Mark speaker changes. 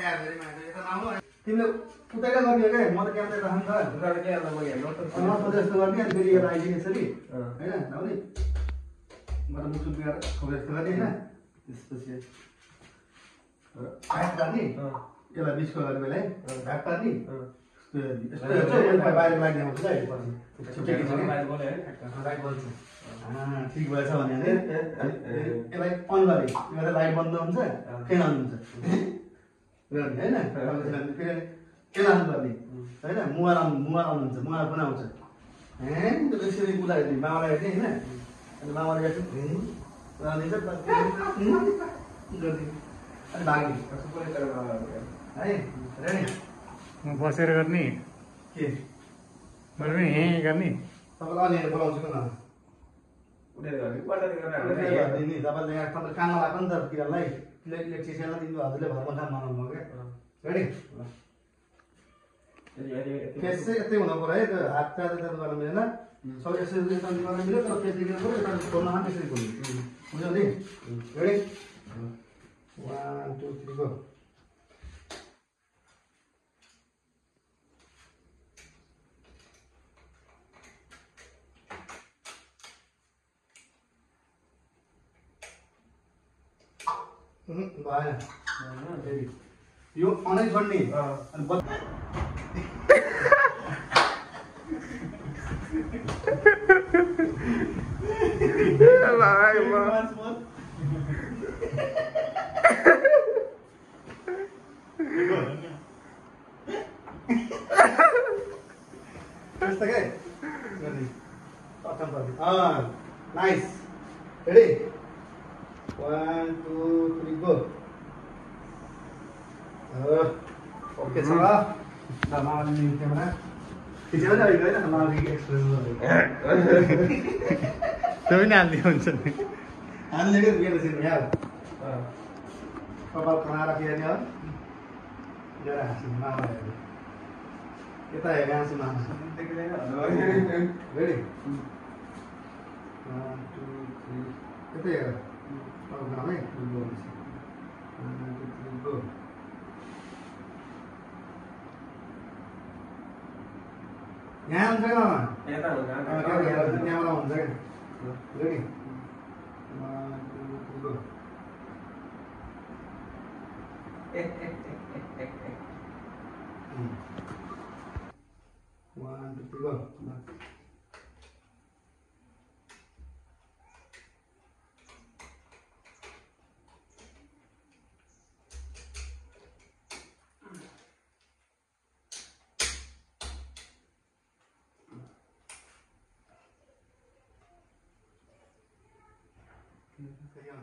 Speaker 1: यार फेरि मान्छे यता नआउनु तिमीले उतैले गर्ने के म त क्यामेरा राख्नु छ
Speaker 2: उताबाट के गर्नु म हेर्नु त
Speaker 1: नसोचे जस्तो गर्ने अनि फेरि यहाँ आइदिने यसरी हैन आउने मलाई मुसु बिगार खोले जस्तो गर्ने हैन त्यसपछि आठ गर्ने यसलाई बिचको गर्ने बेला है भाग पार्ने यस्तो बाहिर लाग्ने आउँछ है ठिक भएछ भने यसलाई अन गर्ने यसलाई लाइट बन्द हुन्छ फेन अन हुन्छ गर्ने हैन फेरि यसलाई अन गर्ने हैन मुवा आउनुहुन्छ मुवा पनि आउँछ त्यसरी बुझाइदिने मामालाई हेर्ने हैन अनि मामाले हेर्छ अनि भाग्ने है रेडी
Speaker 3: म बसेर गर्ने
Speaker 1: के
Speaker 3: मैले पनि यहीँ गर्ने
Speaker 1: तपाईँलाई अनि बोलाउँछु न
Speaker 2: उनीहरू गर्ने
Speaker 1: नि तपाईँले यहाँ तपाईँ काममा लाग्यो नि त किरणलाई इलेक्ट्रिसियनलाई दिनु हजुरले घरमा काम बनाउनु क्या रेडी फेस चाहिँ यस्तै हुनु पऱ्यो है त्यो हात चाँदै गर्न मिलेन सब यसरी गर्न मिल्यो तर फेस देखिनु पऱ्यो यता खोल्न पनि त्यसरी खोल्नु बुझ्यौ नि रेडी 1 2 3 गो भएन यो अनै छोड्ने अनि नाइस रेडी 1 2 3 गो ओके छ ल मामाले लिनु क्यामेरा खिच्यो नि अहिले हैन मामाले एक्सप्रेसन गर्दै
Speaker 3: त्यो पनि हाल्दै हुन्छ नि
Speaker 1: हामीले के गेल छैन यार कपाल खाना राखेर नि हो लिएर हाँस्नु मामाले यता हेरेर हाँस्नु मामा रेडी 1 2 3 यतै हेर है गो यहाँ हुन्छ क्या मामा क्यामेरा हुन्छ क्या रेडी 1 2 3 गो 1 2 3 गो Kaya